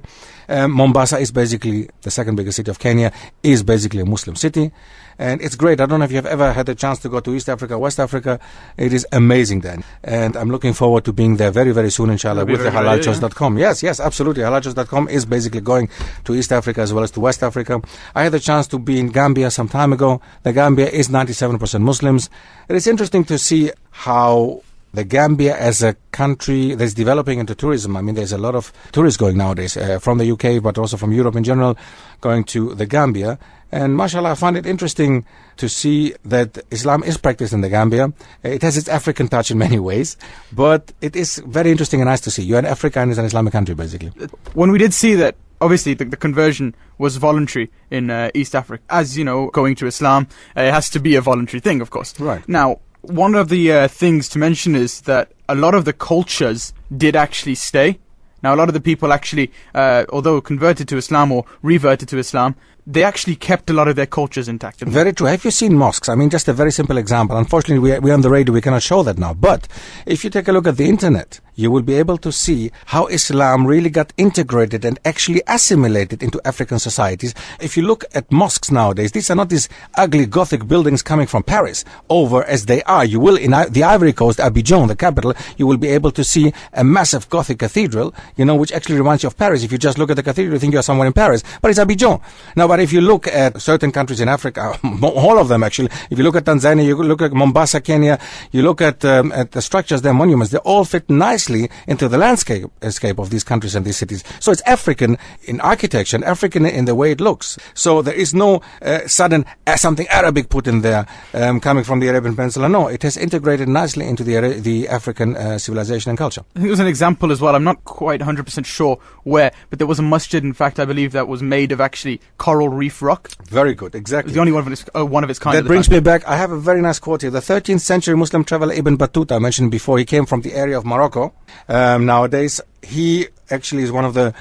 Mombasa is basically the second biggest city of Kenya, is basically a Muslim city. And it's great. I don't know if you have ever had a chance to go to East Africa, West Africa. It is amazing then. And I'm looking forward to being there very, very soon, inshallah, with the very halalchoice.com. Yes, absolutely. Halalchoice.com is basically going to East Africa as well as to West Africa. I had the chance to be in Gambia some time ago. The Gambia is 97% Muslims. It is interesting to see how the Gambia as a country that's developing into tourism. I mean, there's a lot of tourists going nowadays from the UK, but also from Europe in general, going to the Gambia. And mashallah, I find it interesting to see that Islam is practiced in the Gambia. It has its African touch in many ways, but it is very interesting and nice to see. You're in Africa and it's an Islamic country, basically. When we did see that, obviously, the conversion was voluntary in East Africa. As you know, going to Islam, it has to be a voluntary thing, of course. Right. Now, one of the things to mention is that a lot of the cultures did actually stay. Now, a lot of the people actually, although converted to Islam or reverted to Islam, they actually kept a lot of their cultures intact. Very true. Have you seen mosques? I mean, just a very simple example. Unfortunately, we're on the radio, we cannot show that now. But if you take a look at the internet, you will be able to see how Islam really got integrated and actually assimilated into African societies. If you look at mosques nowadays, these are not these ugly Gothic buildings coming from Paris over as they are. You will, in the Ivory Coast, Abidjan, the capital, you will be able to see a massive Gothic cathedral, which actually reminds you of Paris. If you just look at the cathedral, you think you're somewhere in Paris, but it's Abidjan. Now, but if you look at certain countries in Africa, all of them actually, if you look at Tanzania, you look at Mombasa, Kenya, you look at the structures, their monuments, they all fit nicely into the landscape of these countries and these cities. So it's African in architecture and African in the way it looks. So there is no sudden something Arabic put in there coming from the Arabian Peninsula. No, it has integrated nicely into the African civilization and culture. I think there's an example as well. I'm not quite 100% sure where, but there was a masjid, in fact, I believe, that was made of actually coral reef rock. Very good, exactly. It was the only one of its kind. That brings me back. I have a very nice quote here. The 13th century Muslim traveler Ibn Battuta, I mentioned before, he came from the area of Morocco. Nowadays, he actually is one of the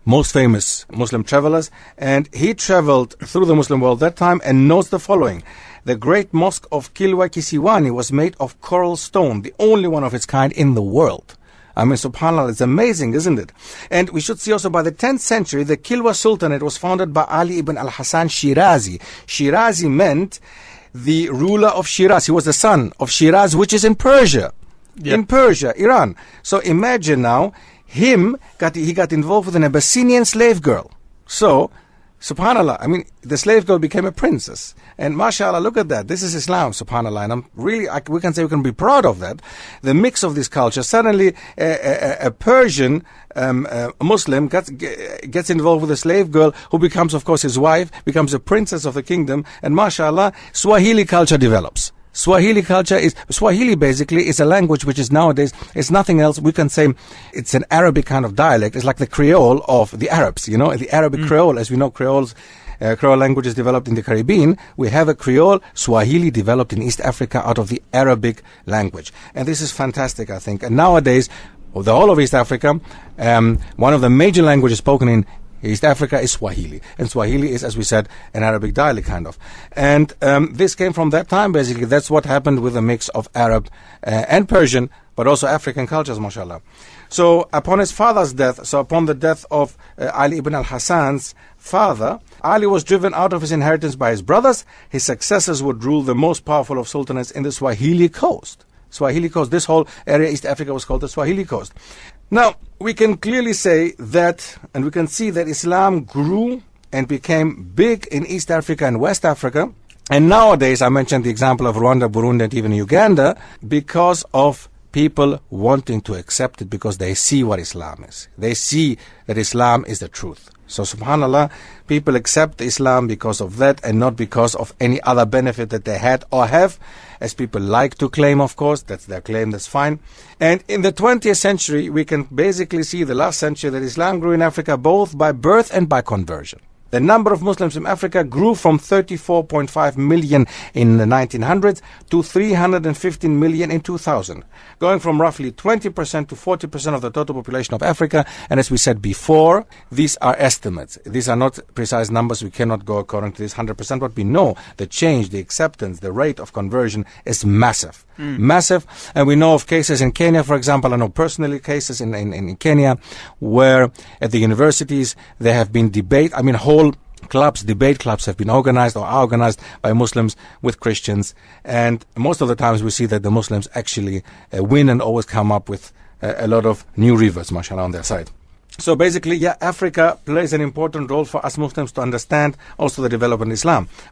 most famous Muslim travelers, and he traveled through the Muslim world that time and notes the following. The great mosque of Kilwa Kisiwani was made of coral stone, the only one of its kind in the world. I mean, subhanAllah, it's amazing, isn't it? And we should see also by the 10th century, the Kilwa Sultanate was founded by Ali ibn al-Hasan Shirazi. Shirazi meant the ruler of Shiraz. He was the son of Shiraz, which is in Persia. Yeah. In Persia, Iran. So imagine now, he got involved with an Abyssinian slave girl. So, subhanAllah, I mean, the slave girl became a princess. And mashallah, look at that. This is Islam, subhanAllah. And we can say we can be proud of that. The mix of this culture. Suddenly, a Persian Muslim gets involved with a slave girl who becomes, of course, his wife, becomes a princess of the kingdom. And mashallah, Swahili culture develops. Swahili basically is a language which is nowadays, it's nothing else. We can say it's an Arabic kind of dialect. It's like the Creole of the Arabs, the Arabic Creole. As we know, Creole languages developed in the Caribbean. We have a Creole, Swahili developed in East Africa out of the Arabic language. And this is fantastic, I think. And nowadays, the whole of East Africa, one of the major languages spoken in East Africa is Swahili. And Swahili is, as we said, an Arabic dialect kind of. And this came from that time, basically. That's what happened with a mix of Arab and Persian, but also African cultures, mashallah. So upon his father's death, upon the death of Ali ibn al-Hasan's father, Ali was driven out of his inheritance by his brothers. His successors would rule the most powerful of sultanates in the Swahili coast. This whole area, East Africa, was called the Swahili coast. Now, we can clearly say that, and we can see that Islam grew and became big in East Africa and West Africa. And nowadays, I mentioned the example of Rwanda, Burundi, and even Uganda, because of people wanting to accept it, because they see what Islam is. They see that Islam is the truth. So, subhanAllah, people accept Islam because of that and not because of any other benefit that they had or have, as people like to claim, of course. That's their claim, that's fine. And in the 20th century, we can basically see the last century that Islam grew in Africa both by birth and by conversion. The number of Muslims in Africa grew from 34.5 million in the 1900s to 315 million in 2000, going from roughly 20% to 40% of the total population of Africa. And as we said before, these are estimates. These are not precise numbers. We cannot go according to this 100%, but we know the change, the acceptance, the rate of conversion is massive. Massive. And we know of cases in Kenya, for example. I know personally cases in Kenya where at the universities there have been whole clubs, debate clubs have been organized or are organized by Muslims with Christians. And most of the times we see that the Muslims actually win and always come up with a lot of new rivers, mashallah, on their side. So basically, yeah, Africa plays an important role for us Muslims to understand also the development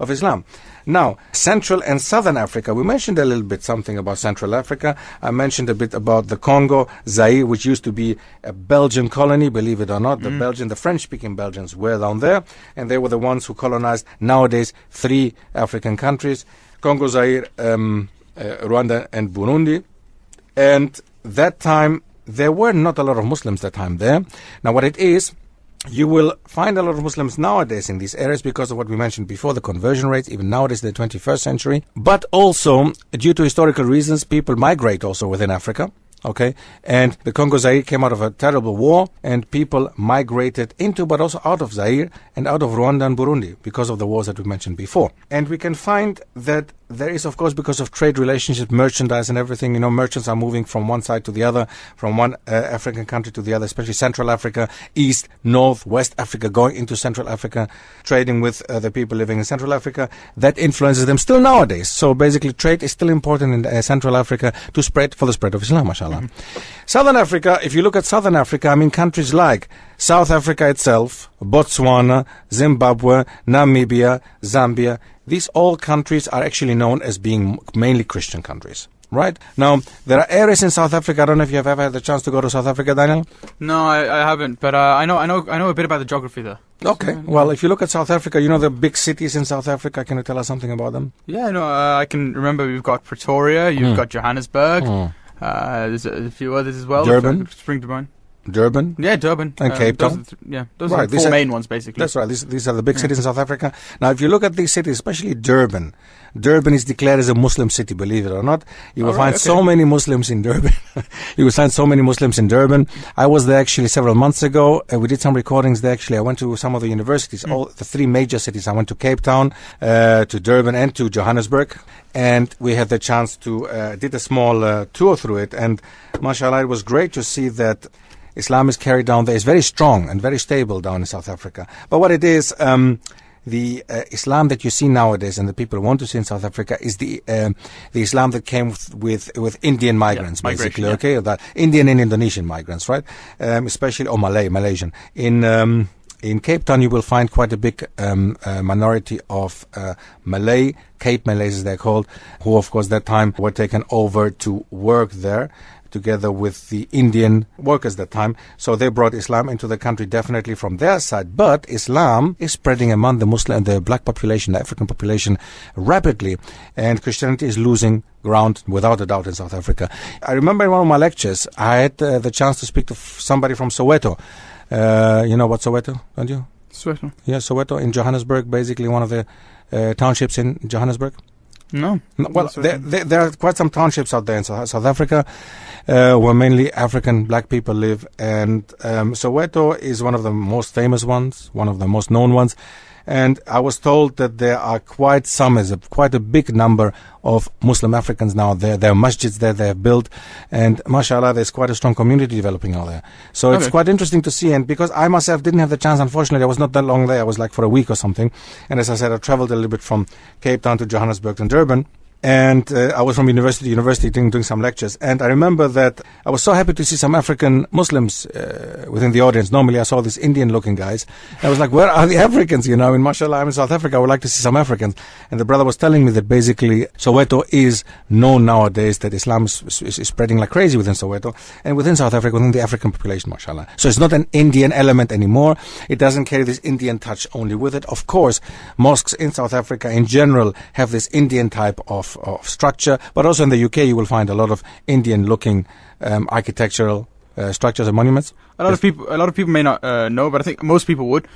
of Islam. Now, Central and Southern Africa, we mentioned a little bit something about Central Africa. I mentioned a bit about the Congo, Zaire, which used to be a Belgian colony, believe it or not. The French-speaking Belgians were down there, and they were the ones who colonized nowadays 3 African countries, Congo, Zaire, Rwanda, and Burundi. And that time, there were not a lot of Muslims that time there. Now, what it is, you will find a lot of Muslims nowadays in these areas because of what we mentioned before, the conversion rates, even nowadays in the 21st century. But also, due to historical reasons, people migrate also within Africa. Okay, and the Congo Zaire came out of a terrible war, and people migrated into, but also out of Zaire and out of Rwanda and Burundi because of the wars that we mentioned before. And we can find that there is, of course, because of trade relationships, merchandise and everything, you know, merchants are moving from one side to the other, from one African country to the other, especially Central Africa, East, North, West Africa, going into Central Africa, trading with the people living in Central Africa. That influences them still nowadays. So basically, trade is still important in Central Africa to spread, for the spread of Islam, mashallah. Southern Africa, if you look at Southern Africa, I mean countries like South Africa itself, Botswana, Zimbabwe, Namibia, Zambia, these all countries are actually known as being mainly Christian countries. Right? Now, there are areas in South Africa. I don't know if you have ever had the chance to go to South Africa, Daniel. No, I haven't, but I know a bit about the geography there. Okay. Well, if you look at South Africa, you know the big cities in South Africa. Can you tell us something about them? Yeah, no, I can remember we've got Pretoria, you've got Johannesburg, there's a few others as well. Durban. Spring to mind. Durban? Yeah, Durban. And Cape Town? Those are the 4 main ones, basically. That's right. These are the big cities in South Africa. Now, if you look at these cities, especially Durban is declared as a Muslim city, believe it or not. You will find so many Muslims in Durban. You will find so many Muslims in Durban. I was there actually several months ago. We did some recordings there, actually. I went to some of the universities, all the 3 major cities. I went to Cape Town, to Durban, and to Johannesburg. And we had the chance to, did a small tour through it. And mashallah, it was great to see that Islam is carried down there. It's very strong and very stable down in South Africa. But what it is, the Islam that you see nowadays and the people want to see in South Africa is the Islam that came with Indian migrants, basically. Okay, that Indian and Indonesian migrants, right? Especially or Malaysian. In Cape Town, you will find quite a big minority of Malay, Cape Malays as they're called, who, of course, that time were taken over to work there, together with the Indian workers that time. So they brought Islam into the country definitely from their side. But Islam is spreading among the Muslim, the black population, the African population rapidly. And Christianity is losing ground without a doubt in South Africa. I remember in one of my lectures, I had the chance to speak to somebody from Soweto. You know what Soweto, don't you? Soweto. Yeah, Soweto in Johannesburg, basically one of the townships in Johannesburg. No. Well, there are quite some townships out there in South Africa where mainly African black people live. And Soweto is one of the most famous ones, one of the most known ones. And I was told that there are quite a big number of Muslim Africans now there. There are masjids there they have built. And mashallah, there's quite a strong community developing out there. So it's quite interesting to see. And because I myself didn't have the chance, unfortunately, I was not that long there. I was like for a week or something. And as I said, I traveled a little bit from Cape Town to Johannesburg and Durban. And I was from university to university doing some lectures. And I remember that I was so happy to see some African Muslims within the audience. Normally I saw these Indian-looking guys. I was like, where are the Africans? You know, in mashallah, I'm in South Africa. I would like to see some Africans. And the brother was telling me that basically Soweto is known nowadays that Islam is spreading like crazy within Soweto and within South Africa, within the African population, mashallah. So it's not an Indian element anymore. It doesn't carry this Indian touch only with it. Of course, mosques in South Africa in general have this Indian type of structure, but also in the UK you will find a lot of Indian-looking architectural structures and monuments. A lot of people may not know, but I think most people would.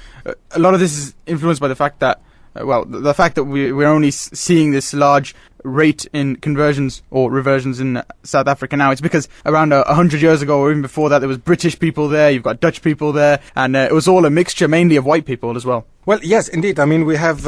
A lot of this is influenced by the fact that, the fact that we're only seeing this large rate in conversions or reversions in South Africa now, it's because around 100 years ago or even before that, there was British people there, you've got Dutch people there, and it was all a mixture mainly of white people as well. Well, yes, indeed. I mean, we have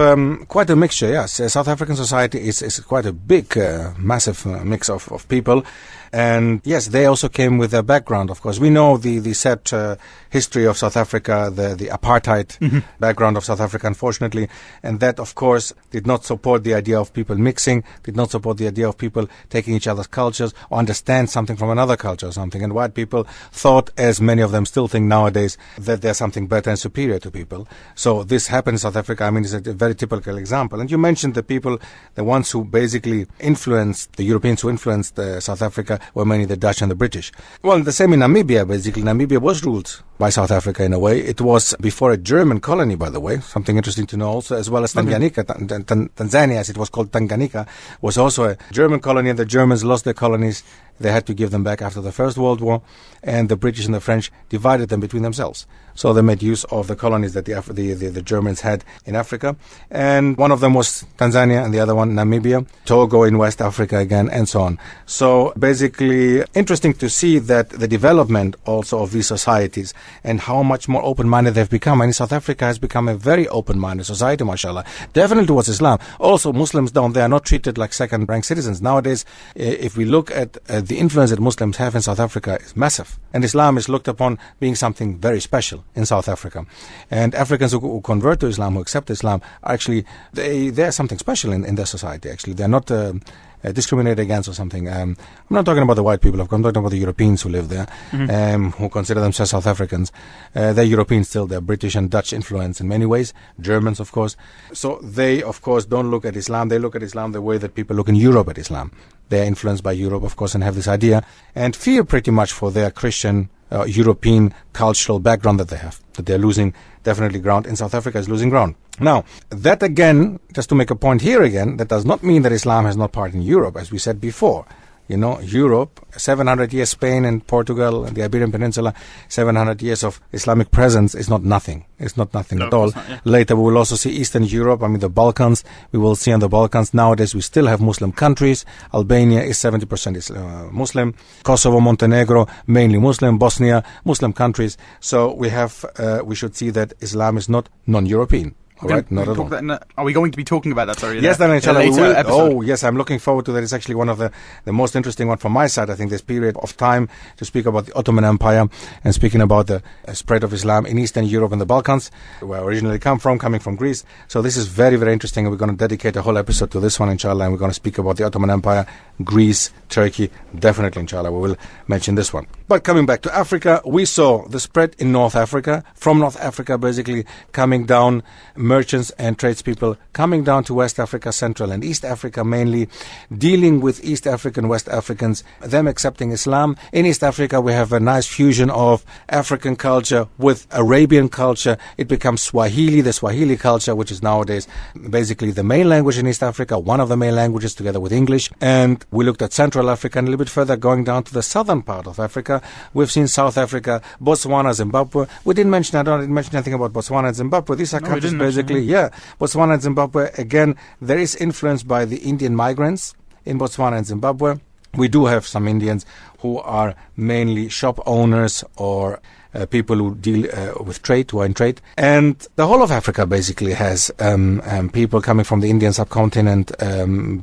quite a mixture, yes. South African society is quite a big, massive mix of people. And yes, they also came with their background, of course. We know the sad history of South Africa, the apartheid background of South Africa, unfortunately. And that, of course, did not support the idea of people mixing, did not support the idea of people taking each other's cultures or understand something from another culture or something. And white people thought, as many of them still think nowadays, that there's something better and superior to people. So this happened in South Africa. I mean, it's a very typical example. And you mentioned the people, the ones who basically influenced, the Europeans who influenced South Africa, were mainly the Dutch and the British. Well, the same in Namibia, basically. Namibia was ruled by South Africa in a way. It was before a German colony, by the way, something interesting to know also, as well as Tanganyika. Tanzania, as it was called Tanganyika, was also a German colony, and the Germans lost their colonies. They had to give them back after the First World War, and the British and the French divided them between themselves. So they made use of the colonies that the Germans had in Africa. And one of them was Tanzania, and the other one Namibia, Togo in West Africa again, and so on. So basically, interesting to see that the development also of these societies and how much more open-minded they've become. And South Africa has become a very open-minded society, mashallah. Definitely towards Islam. Also, Muslims down there are not treated like second-rank citizens. Nowadays, if we look at the influence that Muslims have in South Africa is massive. And Islam is looked upon being something very special in South Africa. And Africans who convert to Islam, who accept Islam, are actually, they're something special in their society, actually. They're not discriminated against or something. I'm not talking about the white people. I'm talking about the Europeans who live there, who consider themselves South Africans. They're Europeans still. They're British and Dutch influence in many ways. Germans, of course. So they, of course, don't look at Islam. They look at Islam the way that people look in Europe at Islam. They're influenced by Europe, of course, and have this idea and fear pretty much for their Christian, European cultural background that they have, that they're losing definitely ground, and South Africa is losing ground. Now, that again, just to make a point here again, that does not mean that Islam has not part in Europe, as we said before. You know, Europe, 700 years, Spain and Portugal and the Iberian Peninsula, 700 years of Islamic presence is not nothing. It's not nothing at all. Not, yeah. Later, we will also see Eastern Europe, I mean the Balkans. We will see on the Balkans, nowadays we still have Muslim countries. Albania is 70% Muslim. Kosovo, Montenegro, mainly Muslim. Bosnia, Muslim countries. So we have, we should see that Islam is not non-European. All right, not at all. Are we going to be talking about that? Sorry. Yes, then inshallah we will. Oh, yes, I'm looking forward to that. It's actually one of the most interesting one from my side. I think this period of time to speak about the Ottoman Empire and speaking about the spread of Islam in Eastern Europe and the Balkans, where I originally coming from Greece. So this is very, very interesting, and we're going to dedicate a whole episode to this one, inshallah, and we're going to speak about the Ottoman Empire, Greece, Turkey. Definitely, inshallah, we will mention this one. But coming back to Africa, we saw the spread in North Africa, from North Africa basically coming down, merchants and tradespeople coming down to West Africa, Central and East Africa mainly, dealing with East African, West Africans, them accepting Islam. In East Africa, we have a nice fusion of African culture with Arabian culture. It becomes Swahili, the Swahili culture, which is nowadays basically the main language in East Africa, one of the main languages together with English. And we looked at Central Africa and a little bit further going down to the southern part of Africa. We've seen South Africa, Botswana, Zimbabwe. I didn't mention anything about Botswana and Zimbabwe. These are countries basically, Botswana and Zimbabwe, again, there is influence by the Indian migrants in Botswana and Zimbabwe. We do have some Indians who are mainly shop owners or people who deal with trade, who are in trade. And the whole of Africa basically has people coming from the Indian subcontinent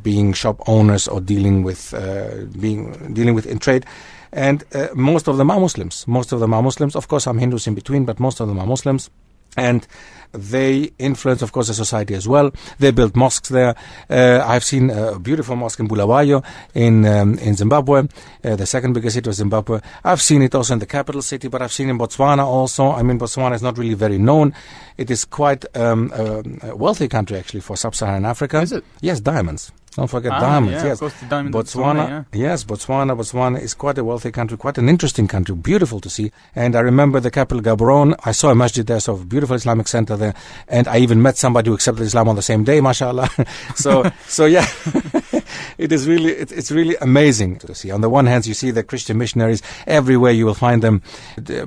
being shop owners or dealing with in trade. And most of them are Muslims. Of course, some Hindus in between, but most of them are Muslims. And they influence, of course, the society as well. They built mosques there. I've seen a beautiful mosque in Bulawayo in Zimbabwe, the second biggest city of Zimbabwe. I've seen it also in the capital city, but I've seen in Botswana also. I mean, Botswana is not really very known. It is quite a wealthy country, actually, for sub-Saharan Africa. Is it? Yes, diamonds. Don't forget diamonds. Yeah, yes, of course, the diamonds Botswana. Yeah. Yes, Botswana is quite a wealthy country, quite an interesting country, beautiful to see. And I remember the capital Gaborone. I saw a masjid there, so a beautiful Islamic center there. And I even met somebody who accepted Islam on the same day, mashallah. So yeah. It is really, it's really amazing to see. On the one hand, you see the Christian missionaries everywhere. You will find them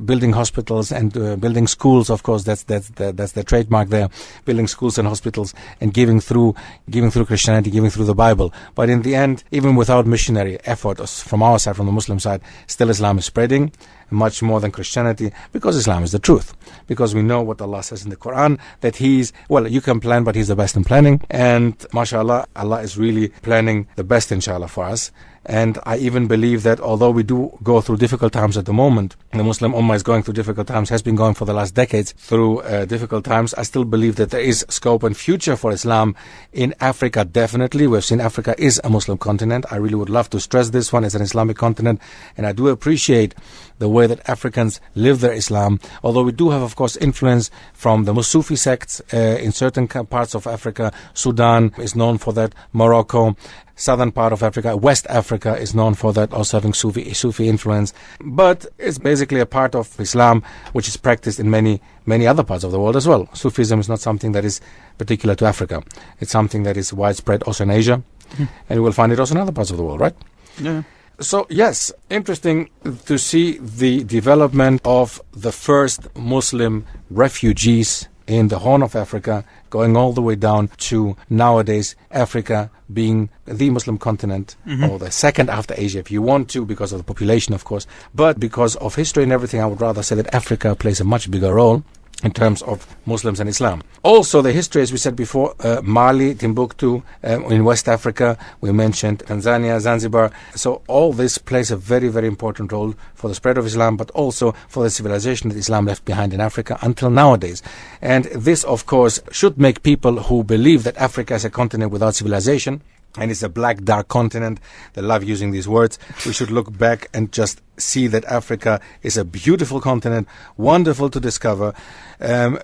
building hospitals and building schools. Of course, that's the trademark there. Building schools and hospitals and giving through Christianity, giving through the Bible. But in the end, even without missionary effort from our side, from the Muslim side, still Islam is spreading much more than Christianity, because Islam is the truth. Because we know what Allah says in the Quran, that you can plan, but He's the best in planning. And mashallah, Allah is really planning the best, inshallah, for us. And I even believe that although we do go through difficult times at the moment, the Muslim Ummah is going through difficult times, has been going for the last decades through difficult times, I still believe that there is scope and future for Islam in Africa, definitely. We've seen Africa is a Muslim continent. I really would love to stress this one as an Islamic continent. And I do appreciate the way that Africans live their Islam, although we do have, of course, influence from the Sufi sects in certain parts of Africa. Sudan is known for that. Morocco, southern part of Africa, West Africa is known for that, also having Sufi influence. But it's basically a part of Islam which is practiced in many other parts of the world as well. Sufism is not something that is particular to Africa. It's something that is widespread also in Asia, and you will find it also in other parts of the world, right? Yeah. So, yes, interesting to see the development of the first Muslim refugees in the Horn of Africa, going all the way down to nowadays Africa being the Muslim continent, or the second after Asia, if you want to, because of the population, of course. But because of history and everything, I would rather say that Africa plays a much bigger role in terms of Muslims and Islam. Also, the history, as we said before, Mali, Timbuktu, in West Africa, we mentioned Tanzania, Zanzibar. So all this plays a very, very important role for the spread of Islam, but also for the civilization that Islam left behind in Africa until nowadays. And this, of course, should make people who believe that Africa is a continent without civilization, and it's a black, dark continent, they love using these words, we should look back and just see that Africa is a beautiful continent, wonderful to discover,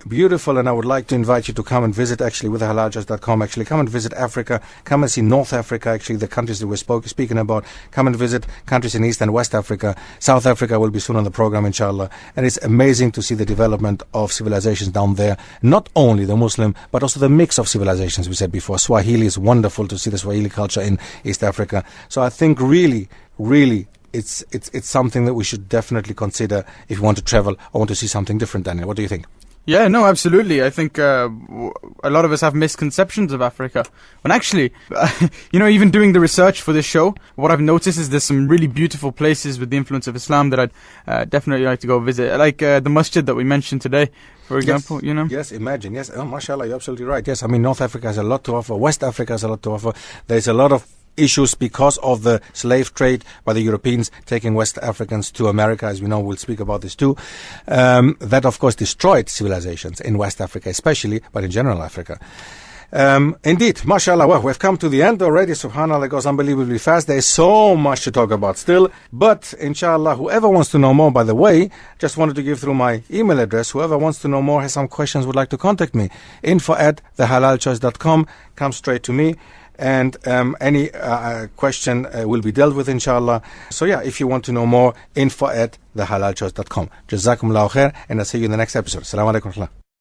beautiful. And I would like to invite you to come and visit, actually, with halaljust.com. Actually, come and visit Africa. Come and see North Africa, actually, the countries that we're speaking about. Come and visit countries in East and West Africa. South Africa will be soon on the program, inshallah. And it's amazing to see the development of civilizations down there. Not only the Muslim, but also the mix of civilizations, we said before. Swahili is wonderful to see the Swahili culture in East Africa. So I think really, it's something that we should definitely consider if you want to travel or want to see something different, Daniel. What do you think? Yeah, no, absolutely. I think a lot of us have misconceptions of Africa. When actually, even doing the research for this show, what I've noticed is there's some really beautiful places with the influence of Islam that I'd definitely like to go visit. Like the masjid that we mentioned today, for example, yes. Yes, imagine. Yes, mashallah, you're absolutely right. Yes, I mean, North Africa has a lot to offer. West Africa has a lot to offer. There's a lot of issues because of the slave trade by the Europeans taking West Africans to America, as we know. We'll speak about this too. That, of course, destroyed civilizations in West Africa especially, but in general Africa. Indeed, mashallah. Well, we've come to the end already. Subhanallah, it goes unbelievably fast. There's so much to talk about still. But inshallah, whoever wants to know more, by the way, just wanted to give through my email address. Whoever wants to know more, has some questions, would like to contact me. info@thehalaljust.com. Come straight to me. And any question will be dealt with, inshallah. So yeah, if you want to know more, info@thehalaljust.com. Jazakumullahu khair, and I'll see you in the next episode. Assalamu alaikum.